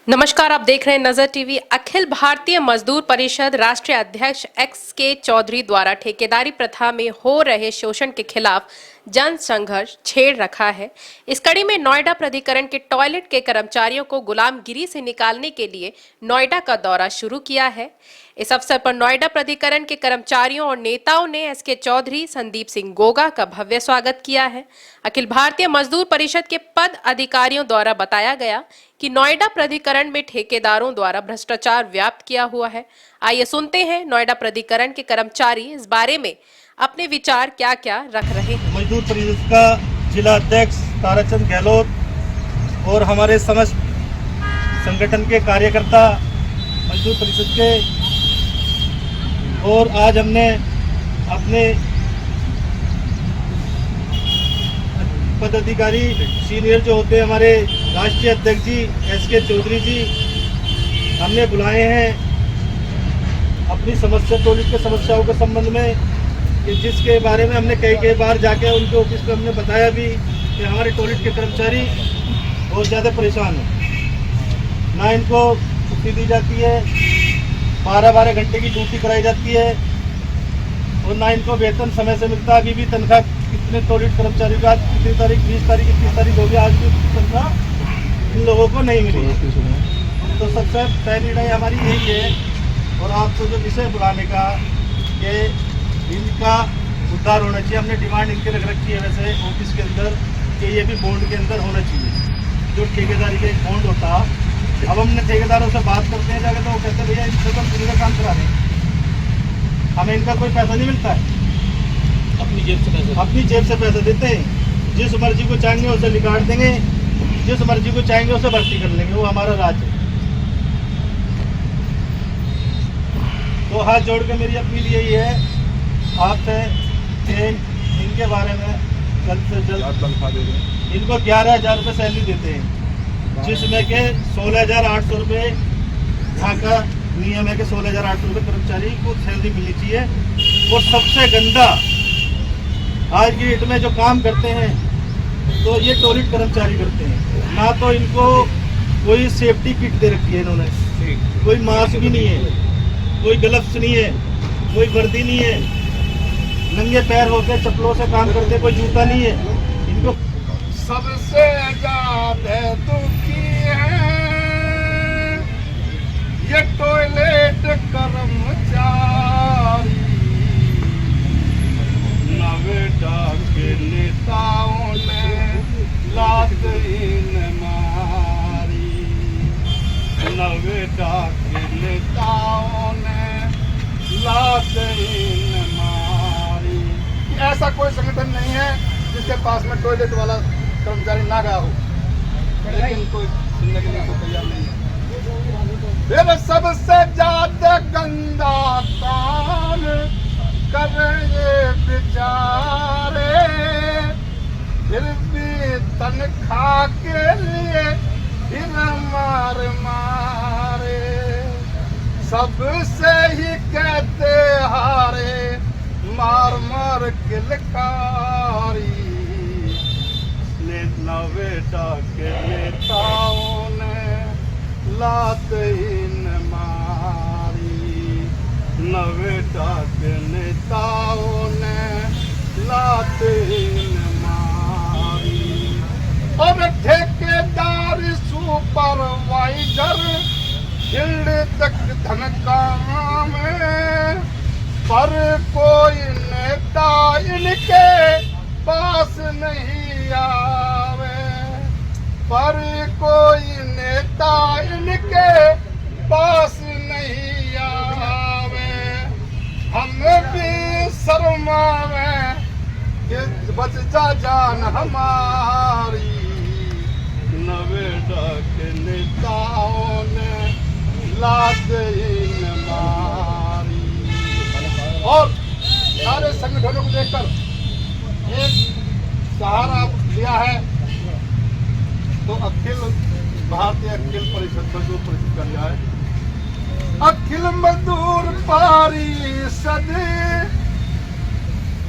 नमस्कार, आप देख रहे हैं नजर टीवी। अखिल भारतीय मजदूर परिषद राष्ट्रीय अध्यक्ष XK चौधरी द्वारा ठेकेदारी प्रथा में हो रहे शोषण के खिलाफ जन संघर्ष छेड़ रखा है। इस कड़ी में नोएडा प्राधिकरण के टॉयलेट के कर्मचारियों को गुलामगिरी से निकालने के लिए नोएडा का दौरा शुरू किया है। इस अवसर पर नोएडा प्राधिकरण के कर्मचारियों और नेताओं ने SK चौधरी, संदीप सिंह गोगा का भव्य स्वागत किया है। अखिल भारतीय मजदूर परिषद के पद अधिकारियों द्वारा बताया गया कि नोएडा प्राधिकरण में ठेकेदारों द्वारा भ्रष्टाचार व्याप्त किया हुआ है। आइए सुनते हैं नोएडा प्राधिकरण के कर्मचारी इस बारे में अपने विचार क्या क्या रख रहे हैं। मजदूर परिषद का जिला अध्यक्ष ताराचंद गहलोत और हमारे समस्त संगठन के कार्यकर्ता मजदूर परिषद के, और आज हमने अपने पदाधिकारी सीनियर जो होते हैं हमारे राष्ट्रीय अध्यक्ष जी SK चौधरी जी, हमने बुलाए हैं अपनी समस्या, टॉयलेट के समस्याओं के संबंध में, कि जिसके बारे में हमने कई बार जाके उनके ऑफिस में हमने बताया भी कि हमारे टॉयलेट के कर्मचारी बहुत ज़्यादा परेशान हैं। ना इनको छुट्टी दी जाती है, 12-12 घंटे की ड्यूटी कराई जाती है और ना इनको वेतन समय से मिलता। अभी भी तनख्वाह कितने टॉयलेट कर्मचारियों का कितनी तारीख, 20 तारीख, 21 तारीख हो गई, आज भी तनख्वाह इन लोगों को नहीं मिली। तो सबसे पहली निर्णय हमारी यही है और आपको जो विषय बुलाने का कि इनका उद्धार होना चाहिए। हमने डिमांड इनके रख रखी है वैसे ऑफिस के अंदर कि ये भी बॉन्ड के अंदर होना चाहिए, जो ठेकेदारी का एक बॉन्ड होता। अब हमने ठेकेदारों से बात करते हैं जाके, तो वो कहते हैं भैया इनसे तो पूरे का काम करा रहे हैं, हमें इनका कोई पैसा नहीं मिलता है, अपनी जेब से पैसा देते हैं। जिस मर्जी को चाहेंगे उसे निकाल देंगे, जिस मर्जी को चाहेंगे उसे भर्ती कर लेंगे, वो हमारा राज है। तो हाथ जोड़ के मेरी अपील यही है आपसे कि इनके बारे में जल्द से जल्द तनख्वाह दे दें। इनको 11,000 रुपये सैलरी देते हैं, जिसमें के 16,800 रुपये यहाँ का नियम है कि 16,800 रुपये कर्मचारी को सैलरी मिलनी चाहिए। और सबसे गंदा आज की डेट में जो काम करते हैं तो ये टॉयलेट कर्मचारी करते हैं। ना तो इनको कोई सेफ्टी किट दे रखी है इन्होंने, कोई मास्क भी नहीं है, कोई ग्लव्स नहीं है, कोई वर्दी नहीं है, नंगे पैर होकर चप्पलों से काम करते, कोई जूता नहीं है इनको। सबसे ज्यादा दुखी है ये टॉयलेट कर्मचारी, नोएडा के नेताओं ने लात इन मारी, नोएडा के नेताओं ने लात इन मारी। ऐसा कोई संगठन नहीं है जिसके पास में टॉयलेट वाला कर्मचारी ना गया हो, लेकिन कोई सुनने के लिए तैयार नहीं है। फिर सबसे ज्यादा गंदा काम कर ये बेचारे, फिर भी तनख्वाह के लिए फिर मार मारे, सबसे ही कहते हारे, मार मार किलकारी। नोएडा के नेताओं ने लात इन मारी, नोएडा के नेताओं ने लात इन मारी। और ठेकेदार सुपरवाइजर फील्ड तक धनका में, पर कोई नेता इनके पास नहीं आवे, पर कोई नेता इनके पास नहीं आवे। हम भी शर्मावे कि बच जा जान हमारी, नोएडा के नेताओं ने लात इन मारी। और सारे संगठनों को देखकर एक सहारा लिया है तो अखिल भारतीय अखिल परिषद मजदूर परिषद का लिया है। अखिल मजदूर परिषद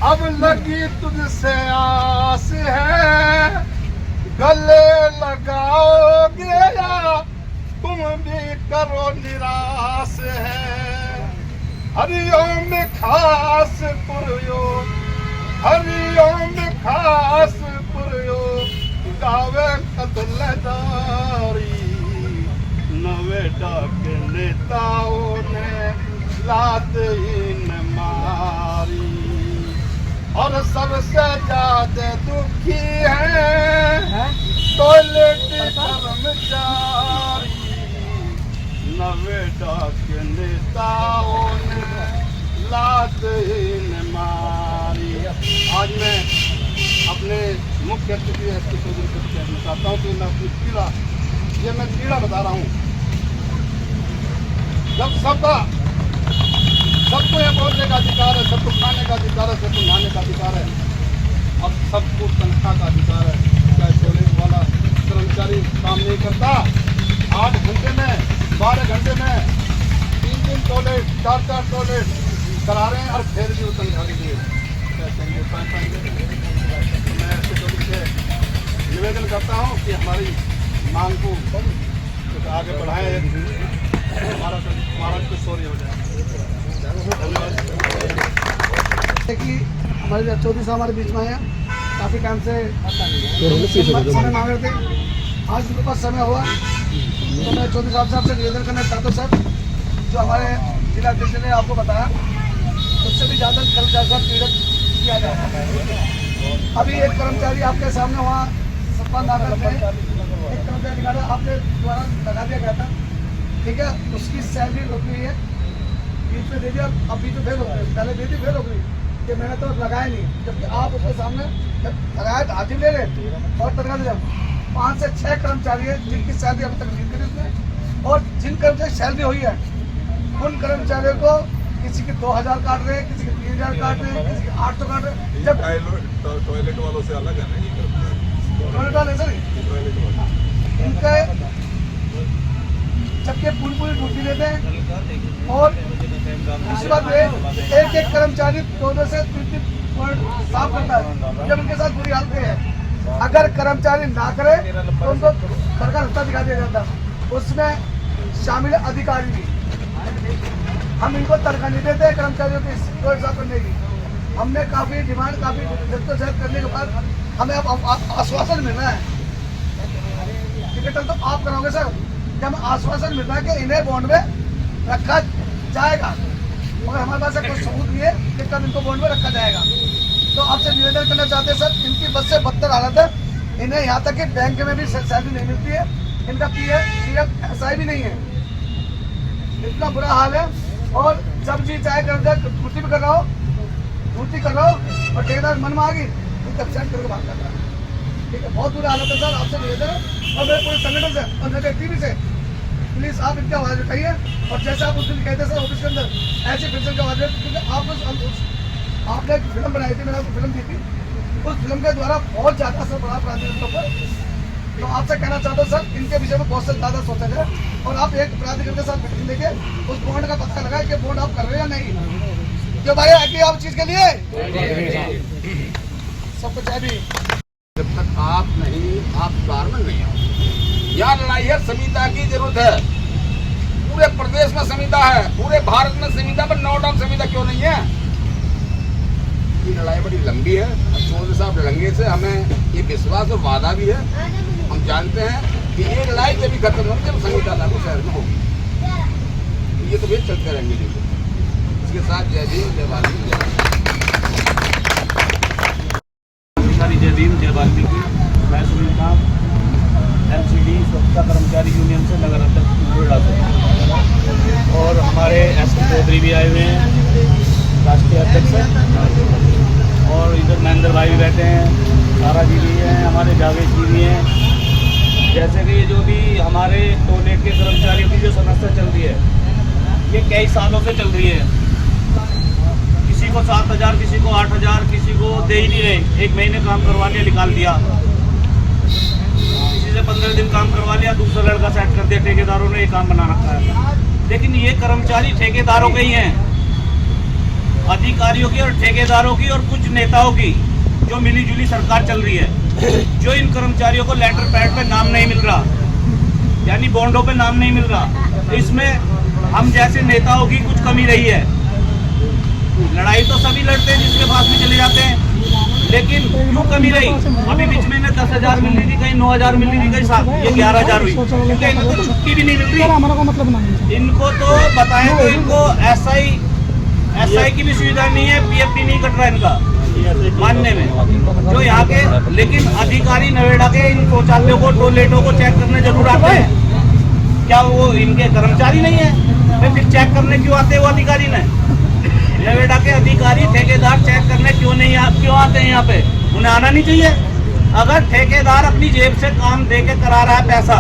अब लगी तुझसे आस है, गले लगाओगे या तुम तुम भी करो निराश है। हरिओम खास पुरयो, हरिओम खास पुरयो, गावे कतलदारी। नवे डाक नेताओं ने लात इन मारी, और सबसे ज्यादा दुखी है टॉयलेट कर्मचारी। नवे डाक नेताओं ने लात इन मारी। आज मैं अपने मुख्य अतिथि एसके चौधरी से कहना चाहता हूँ कि मैं अपनी पीड़ा, ये मैं पीड़ा बता रहा हूँ। जब सबको ये बोलने का अधिकार है, सबको खाने का अधिकार है, सबको नहाने का अधिकार है, अब सबको तनख्वाह का अधिकार है। चाहे टॉयलेट वाला कर्मचारी काम नहीं करता, 8 घंटे में 12 घंटे में 3 टॉयलेट 4 टॉयलेट करा रहे हैं, और फिर भी वो तनख्वाह के लिए मैं ऐसे टॉयलेट से निवेदन करता हूँ कि हमारी मांग को आगे बढ़ाएं, हमारा कुछ शौर्य हो जाए। कि हमारे चौधरी साहब हमारे बीच में आए हैं, काफ़ी टाइम से समय मांग रहे थे, आज उनके पास समय हुआ। तो मैं चौधरी साहब से निवेदन करना चाहता हूँ सर, जो हमारे जिला अध्यक्ष ने आपको बताया उससे भी ज़्यादा कर्मचारी साहब पीड़ित किया जाता है। अभी एक कर्मचारी आपके सामने वहाँ सपा नागर में एक कर्मचारी आपके द्वारा लगा दिया गया था, ठीक है, उसकी सैलरी रुक गई है, बीच में दे दिया, अभी तो फेल हो गई, पहले दे दी फेल हो गई कि मैंने तो लगाया नहीं, जबकि आप उसके सामने लगाया हाजिर ले रहे और तनख्वाह दे। 5 से 6 कर्मचारी है जिनकी सैलरी अभी तक नहीं करी उसने, और जिन कर्मचारी सैलरी हुई है उन कर्मचारियों को किसी के 2000 काट रहे हैं, किसी के 3000 काट रहे हैं, किसी के 800 काट रहे हैं। जब टॉयलेट वालों से अलग है ना, टॉयलेट वाले सर इनका जबकि पूरी ड्यूटी देते हैं, और दूसरी बात एक कर्मचारी 14 से 30 पॉइंट साफ करता है, जब उनके साथ बुरी हालत है। अगर कर्मचारी ना करे तो उनको सरकार रास्ता दिखा दिया जाता, उसमें शामिल अधिकारी भी। हम इनको तनख्वाह नहीं देते कर्मचारियों की रोड साफ करने की। हमने काफ़ी डिमांड, काफ़ी जद्दोजहद करने के बाद हमें अब आश्वासन मिल रहा है, टिकट तो आप कराओगे सर, जब आश्वासन मिल रहा है कि इन्हें बॉन्ड में रखा जाएगा, मगर हमारे पास कोई सबूत नहीं है कि कब इनको बॉन्ड में रखा जाएगा। तो आपसे निवेदन करना चाहते हैं सर, इनकी बस से बदतर हालत है, इन्हें यहाँ तक कि बैंक में भी सैलरी नहीं मिलती है, इनका PF SI भी नहीं है, इतना बुरा हाल है। और जब जी चाहे ड्यूटी भी कर रहा हो, ड्यूटी कर रहा हो और ठेकेदार मन में आ गई तो सेट करके बात कर रहा है, ठीक है, बहुत बुरा हालत है सर। आपसे निवेदन है, और मेरे पूरे संगठन से और मेरे टीवी से प्लीज़ आप इनकी आवाज़ उठाइए, और जैसे आप उस दिन कहते सर ऑफिस के अंदर ऐसी फिल्म की आवाज़, क्योंकि आपने एक फिल्म बनाई थी, मैंने आपको फिल्म दी थी, उस फिल्म के द्वारा बहुत ज़्यादा असर पड़ा अपराधियों के ऊपर। तो आपसे कहना चाहता हूँ सर, इनके विषय में बहुत से ज़्यादा सोचा जाए, और आप एक प्राधिकरण के साथ मीटिंग लेके उस बॉन्ड का पता लगाए कि बॉन्ड आप कर रहे हैं या नहीं, क्यों भाई है कि आप चीज़ के लिए सब कुछ है भी। जब तक आप सुधार में नहीं आओ, यहाँ लड़ाई है, संहिता की जरूरत है। पूरे प्रदेश में संहिता है, पूरे भारत में संहिता, पर नोट ऑफ संहिता क्यों नहीं है? ये लड़ाई बड़ी लंबी है। चौधरी साहब लड़ेंगे से हमें ये विश्वास और वादा भी है। हम जानते हैं कि ये लड़ाई जब भी खत्म होगी जब संहिता लागू शहर में होगी, ये तो भी चलते रहेंगे। इसके साथ जय भीम, जय वाल्मीकि, जय भीम, जय वाल्मीकि। मैं सुनील नाथ, MCD स्वच्छता कर्मचारी यूनियन से नगर अध्यक्ष नोएडा से, और हमारे SK चौधरी भी आए हुए हैं, राष्ट्रीय अध्यक्ष, और इधर महेंद्र भाई भी बैठे हैं, तारा जी भी हैं, हमारे जावेद जी भी हैं। जैसे कि जो भी हमारे टोलेट के कर्मचारियों की जो समस्या चल रही है, ये कई सालों से चल रही है। किसी को 7,000, किसी को 8,000, किसी को दे ही नहीं रहे, 1 महीने काम करवा के निकाल दिया, किसी से 15 दिन काम करवा लिया, दूसरा लड़का सेट कर दिया, ठेकेदारों ने ये काम बना रखा है। लेकिन ये कर्मचारी ठेकेदारों के ही हैं, अधिकारियों की और ठेकेदारों की और कुछ नेताओं की जो मिलीजुली सरकार चल रही है, जो इन कर्मचारियों को लेटर पैड पे नाम नहीं मिल रहा, यानी बॉन्डों पे नाम नहीं मिल रहा। इसमें हम जैसे नेताओं की कुछ कमी रही है। लड़ाई तो सभी लड़ते हैं, जिसके पास भी चले जाते हैं, लेकिन क्यों कमी रही? अभी बीच में 10,000 मिल रही थी, कहीं 9,000 मिल रही थी, कहीं 7, ये 11,000 हुई, क्योंकि इनको तो छुट्टी भी नहीं मिल रही। इनको तो बताएं तो इनको एसआई की भी सुविधा नहीं है, पीएफ भी नहीं कट रहा इनका मानने में जो यहाँ के। लेकिन अधिकारी नोएडा के इन शौचालयों को, टॉयलेटों को चेक करने जरूर आते हैं। क्या वो इनके कर्मचारी नहीं है? फिर चेक करने क्यों आते हैं वो अधिकारी? ने नोएडा के अधिकारी ठेकेदार चेक करने क्यों आते हैं यहाँ पे? उन्हें आना नहीं चाहिए। अगर ठेकेदार अपनी जेब से काम दे के करा रहा है पैसा,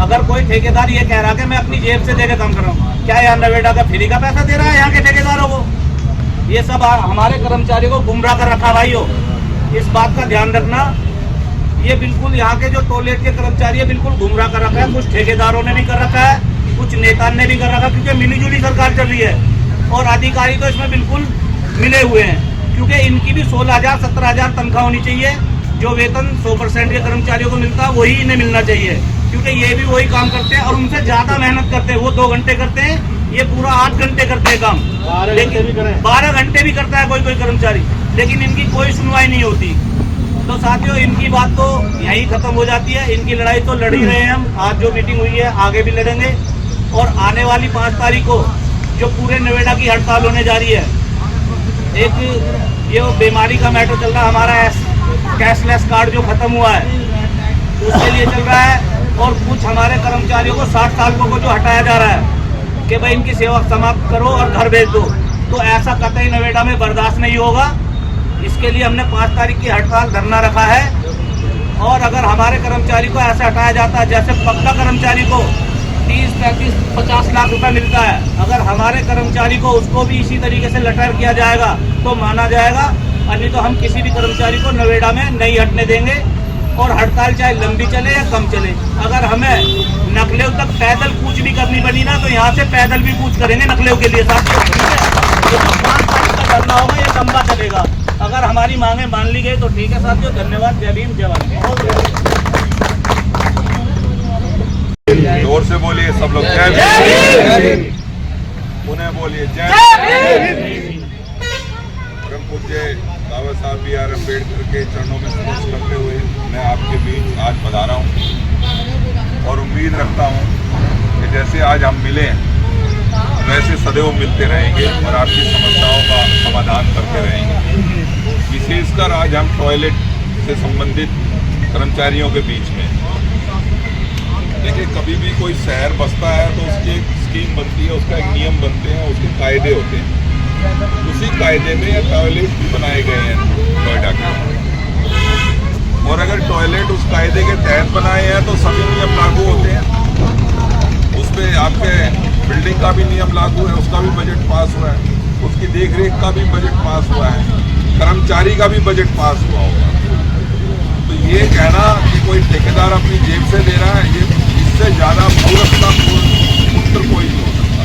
अगर कोई ठेकेदार ये कह रहा है कि मैं अपनी जेब से दे के काम कर रहा हूँ, क्या यहाँ नोएडा का फ्री का पैसा दे रहा है यहाँ के ठेकेदारों को? ये सब हमारे कर्मचारियों को गुमराह कर रखा भाइयों। इस बात का ध्यान रखना। ये बिल्कुल यहाँ के जो टॉयलेट के कर्मचारी है बिल्कुल गुमराह कर रखा है। कुछ ठेकेदारों ने भी कर रखा है, कुछ नेता ने भी कर रखा है, क्योंकि मिलीजुली सरकार चल रही है। और अधिकारी तो इसमें बिल्कुल मिले हुए हैं, क्योंकि इनकी भी 16,000 17,000 तनख्वाह होनी चाहिए। जो वेतन 100% के कर्मचारियों को मिलता है वही इन्हें मिलना चाहिए, क्योंकि ये भी वही काम करते हैं और उनसे ज्यादा मेहनत करते हैं। वो 2 घंटे करते हैं, ये पूरा 8 घंटे करते हैं काम, लेकिन 12 घंटे भी करता है कोई कर्मचारी, लेकिन इनकी कोई सुनवाई नहीं होती। तो साथियों, इनकी बात तो यही खत्म हो जाती है। इनकी लड़ाई तो लड़ ही रहे हैं हम। आज जो मीटिंग हुई है आगे भी लड़ेंगे, और आने वाली 5 तारीख को जो पूरे नोएडा की हड़ताल होने जा रही है। एक ये बीमारी का मैटर चल रहा है, हमारा कैशलेस कार्ड जो खत्म हुआ है उसके लिए चल रहा है। और कुछ हमारे कर्मचारियों को 60 साल को जो हटाया जा रहा है कि भाई इनकी सेवा समाप्त करो और घर भेज दो। तो ऐसा कतई नोएडा में बर्दाश्त नहीं होगा। इसके लिए हमने 5 तारीख की हड़ताल धरना रखा है। और अगर हमारे कर्मचारी को ऐसा हटाया जाता है, जैसे पक्का कर्मचारी को 30, 35, 50 लाख रुपए मिलता है, अगर हमारे कर्मचारी को उसको भी इसी तरीके से लटर किया जाएगा तो माना जाएगा। अन्य तो हम किसी भी कर्मचारी को नोएडा में नहीं हटने देंगे। और हड़ताल चाहे लंबी चले या कम चले, अगर हमें नकलेव तक पैदल कूच भी करनी पड़ी ना, तो यहाँ से पैदल भी कूच करेंगे नकलेव के लिए साथियों। तो 5 तारीख का धरना होगा, ये लंबा चलेगा। अगर हमारी मांगे मान ली गई तो ठीक है साथियों। धन्यवाद। जय भीम, जय भारत। जोर से बोलिए सब लोग, जय भीम। उन्हें बोलिए जय भीम। परम पूज्य बाबा साहब B.R. अम्बेडकर के चरणों में नमस्कार करते हुए मैं आपके बीच आज पधारा हूँ, और उम्मीद रखता हूँ कि जैसे आज हम मिले हैं वैसे सदैव मिलते रहेंगे और आपकी समस्याओं का समाधान करते रहेंगे। विशेषकर आज हम टॉयलेट से संबंधित कर्मचारियों के बीच में देखिए, कभी भी कोई शहर बसता है तो उसकी एक स्कीम बनती है, उसका एक नियम बनते हैं, उसके कायदे होते हैं। उसी कायदे में ये टॉयलेट भी बनाए गए हैं नोएडा के। और अगर टॉयलेट उस कायदे के तहत बनाए हैं तो सभी नियम लागू होते हैं। उस पर आपके बिल्डिंग का भी नियम लागू है, उसका भी बजट पास हुआ है, उसकी देखरेख का भी बजट पास हुआ है, कर्मचारी का भी बजट पास हुआ होगा। तो ये कहना कि कोई ठेकेदार अपनी जेब से दे रहा है, ये इससे ज़्यादा मूर्खतापूर्ण उत्तर कोई नहीं हो सकता।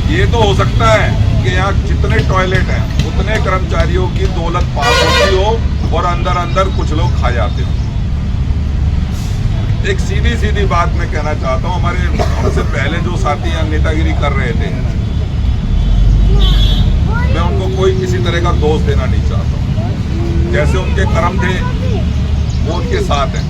ये तो हो सकता है कि यहाँ जितने टॉयलेट हैं उतने कर्मचारियों की दौलत पास होती हो और अंदर अंदर कुछ लोग खा जाते हो। एक सीधी सीधी बात मैं कहना चाहता हूँ, हमारे हमसे पहले जो साथी यहाँ नेतागिरी कर रहे थे, मैं उनको कोई किसी तरह का दोष देना नहीं चाहता हूँ। जैसे उनके कर्म थे वो उनके साथ हैं।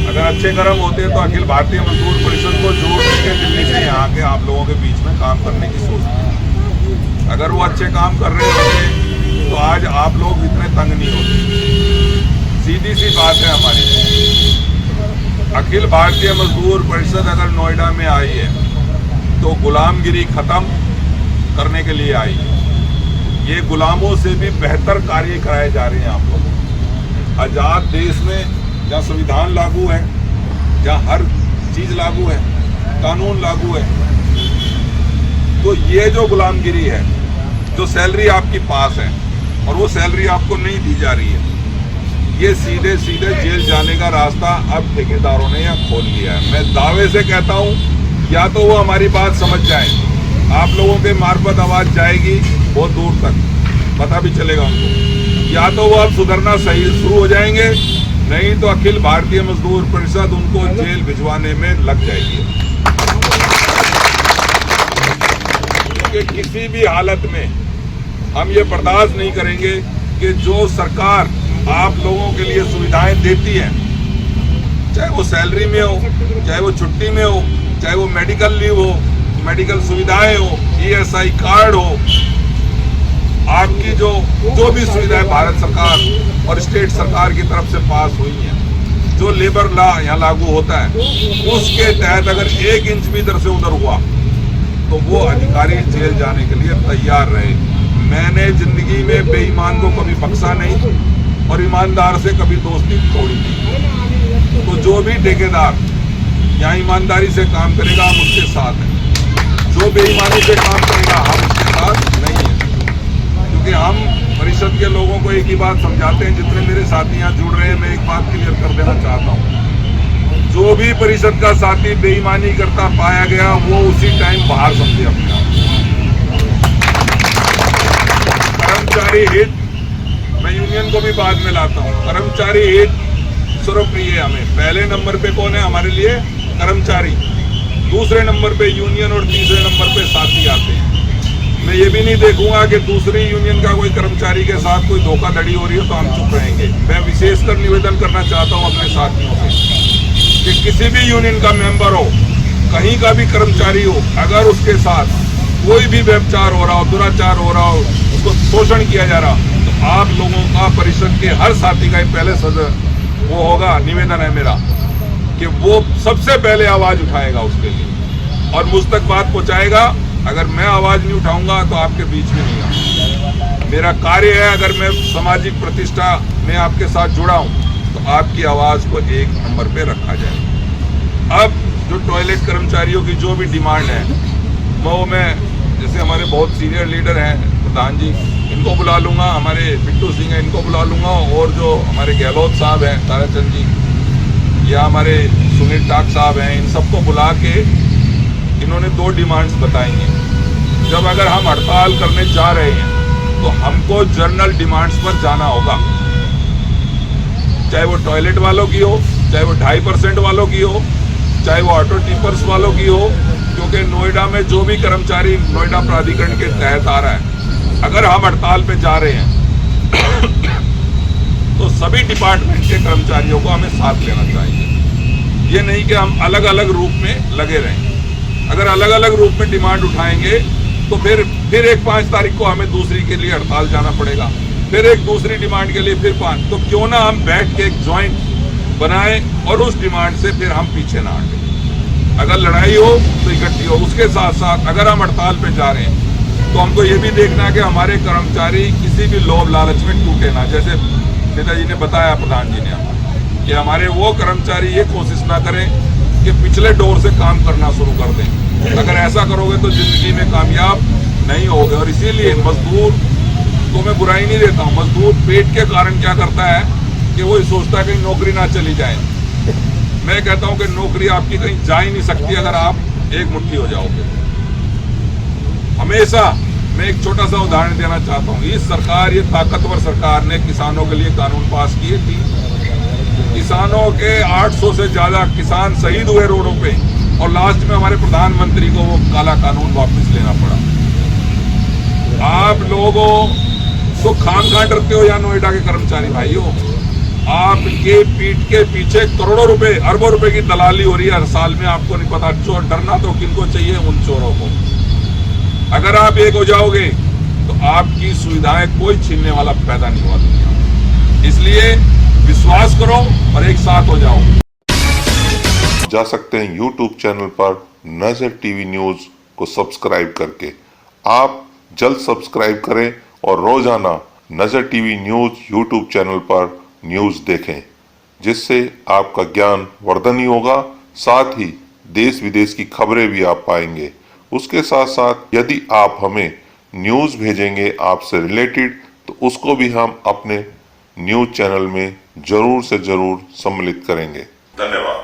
अगर अच्छे कर्म होते तो अखिल भारतीय मजदूर परिषद को जोड़ करके दिल्ली से यहाँ के आप लोगों के बीच में काम करने की सोचते। अगर वो अच्छे काम कर रहे होते तो आज आप लोग इतने तंग नहीं होते। सीधी सी बात है हमारी। अखिल भारतीय मजदूर परिषद अगर नोएडा में आई है तो गुलामगिरी खत्म करने के लिए आई है। ये गुलामों से भी बेहतर कार्य कराए जा रहे हैं आप लोग। आज़ाद देश में जहाँ संविधान लागू है, जहाँ हर चीज़ लागू है, कानून लागू है, तो ये जो गुलामगिरी है, जो सैलरी आपकी पास है और वो सैलरी आपको नहीं दी जा रही है, ये सीधे सीधे जेल जाने का रास्ता अब ठेकेदारों ने यहाँ खोल लिया है। मैं दावे से कहता हूँ, या तो वो हमारी बात समझ जाए, आप लोगों के मार्फत आवाज़ जाएगी बहुत दूर तक, पता भी चलेगा उनको, या तो वो अब सुधरना सही शुरू हो जाएंगे, नहीं तो अखिल भारतीय मजदूर परिषद उनको जेल भिजवाने में लग जाएगी। क्योंकि किसी भी हालत में हम ये बर्दाश्त नहीं करेंगे कि जो सरकार आप लोगों के लिए सुविधाएं देती है, चाहे वो सैलरी में हो, चाहे वो छुट्टी में हो, चाहे वो मेडिकल लीव हो, मेडिकल सुविधाएं हो, ESI कार्ड हो, आपकी जो भी सुविधाएं भारत सरकार और स्टेट सरकार की तरफ से पास हुई हैं, जो लेबर लॉ यहाँ लागू होता है, उसके तहत अगर 1 इंच भी इधर से उधर हुआ तो वो अधिकारी जेल जाने के लिए तैयार रहे। मैंने जिंदगी में बेईमान को कभी बख्शा नहीं और ईमानदार से कभी दोस्ती तोड़ी नहीं। तो जो भी ठेकेदार यहाँ ईमानदारी से काम करेगा हम उसके साथ हैं, जो बेईमानी से काम करेगा हम उसके साथ नहीं है। क्योंकि हम परिषद के लोगों को एक ही बात समझाते हैं, जितने मेरे साथी यहाँ जुड़ रहे हैं, मैं एक बात क्लियर कर देना चाहता हूँ, जो भी परिषद का साथी बेईमानी करता पाया गया वो उसी टाइम बाहर समझे अपने आप। कर्मचारी हित, मैं यूनियन को भी बाद में लाता हूँ, कर्मचारी हित सर्वप्रिय है हमें। पहले नंबर पे कौन है हमारे लिए? कर्मचारी, दूसरे नंबर पे यूनियन और तीसरे नंबर पे साथी आते हैं। मैं ये भी नहीं देखूंगा कि दूसरी यूनियन का कोई कर्मचारी के साथ कोई धोखाधड़ी हो रही है तो हम चुप रहेंगे। मैं विशेषकर निवेदन करना चाहता हूँ अपने साथियों से कि किसी भी यूनियन का मेंबर हो, कहीं का भी कर्मचारी हो, अगर उसके साथ कोई भी व्यभिचार हो रहा हो, दुराचार हो रहा हो, उसको शोषण किया जा रहा, तो आप लोगों का परिषद के हर साथी का पहले वो होगा, निवेदन है मेरा कि वो सबसे पहले आवाज उठाएगा उसके लिए और मुझ तक बात पहुंचाएगा। अगर मैं आवाज नहीं उठाऊंगा तो आपके बीच में नहीं आऊंगा। मेरा कार्य है, अगर मैं सामाजिक प्रतिष्ठा में आपके साथ जुड़ा हूं तो आपकी आवाज को 1 नंबर पे रखा जाए। अब जो टॉयलेट कर्मचारियों की जो भी डिमांड है वो मैं, जैसे हमारे बहुत सीनियर लीडर हैं प्रधान जी, इनको बुला लूंगा, हमारे बिट्टू सिंह है इनको बुला लूंगा, और जो हमारे गहलोत साहब हैं, ताराचंद जी, या हमारे सुनील टाक साहब हैं, इन सबको बुला के इन्होंने 2 डिमांड्स बताई हैं। जब अगर हम हड़ताल करने जा रहे हैं तो हमको जनरल डिमांड्स पर जाना होगा, चाहे वो टॉयलेट वालों की हो, चाहे वो 2.5% वालों की हो, चाहे वो ऑटो टिपर्स वालों की हो, क्योंकि नोएडा में जो भी कर्मचारी नोएडा प्राधिकरण के तहत आ रहा है, अगर हम हड़ताल पे जा रहे हैं तो सभी डिपार्टमेंट के कर्मचारियों को हमें साथ लेना चाहिए। ये नहीं कि हम अलग अलग रूप में लगे रहें। अगर अलग अलग रूप में डिमांड उठाएंगे तो फिर 1-5 तारीख को हमें दूसरी के लिए हड़ताल जाना पड़ेगा, फिर एक दूसरी डिमांड के लिए फिर 5। तो क्यों ना हम बैठ के एक ज्वाइंट बनाए और उस डिमांड से फिर हम पीछे ना हटें। अगर लड़ाई हो तो इकट्ठी हो। उसके साथ साथ अगर हम हड़ताल पे जा रहे हैं तो हमको ये भी देखना है कि हमारे कर्मचारी किसी भी लोभ लालच में टूटे ना। जैसे नेताजी ने बताया, प्रधान जी ने, कि हमारे वो कर्मचारी ये कोशिश ना करें कि पिछले डोर से काम करना शुरू कर दें। अगर ऐसा करोगे तो जिंदगी में कामयाब नहीं होगे। और इसीलिए मजदूर को मैं बुराई नहीं देता हूँ, मजदूर पेट के कारण क्या करता है कि वो सोचता है कहीं नौकरी ना चली जाए। मैं कहता हूँ कि नौकरी आपकी कहीं जा ही नहीं सकती अगर आप एक मुट्ठी हो जाओगे। हमेशा मैं एक छोटा सा उदाहरण देना चाहता हूँ। इस सरकार, ये ताकतवर सरकार ने किसानों के लिए कानून पास किए थी। किसानों के 800 से ज्यादा किसान शहीद हुए रोडों पे, और लास्ट में हमारे प्रधानमंत्री को वो काला कानून वापस लेना पड़ा। आप लोगों तो खाम डरते हो या नोएडा के कर्मचारी भाइयों, आपके पीठ के पीछे करोड़ों रुपए, अरबों रुपए की दलाली हो रही है हर साल में। आपको नहीं पता। चोर डरना तो किनको चाहिए? उन चोरों को। अगर आप एक हो जाओगे तो आपकी सुविधाएं कोई छीनने वाला पैदा नहीं हुआ दुनिया। इसलिए विश्वास करो और एक साथ हो जाओ। जा सकते हैं YouTube चैनल पर नजर टीवी न्यूज को सब्सक्राइब करके। आप जल्द सब्सक्राइब करें और रोजाना नजर टीवी न्यूज YouTube चैनल पर न्यूज देखें, जिससे आपका ज्ञान वर्धन ही होगा, साथ ही देश विदेश की खबरें भी आप पाएंगे। उसके साथ साथ यदि आप हमें न्यूज भेजेंगे आपसे रिलेटेड, तो उसको भी हम अपने न्यूज चैनल में जरूर से जरूर सम्मिलित करेंगे। धन्यवाद।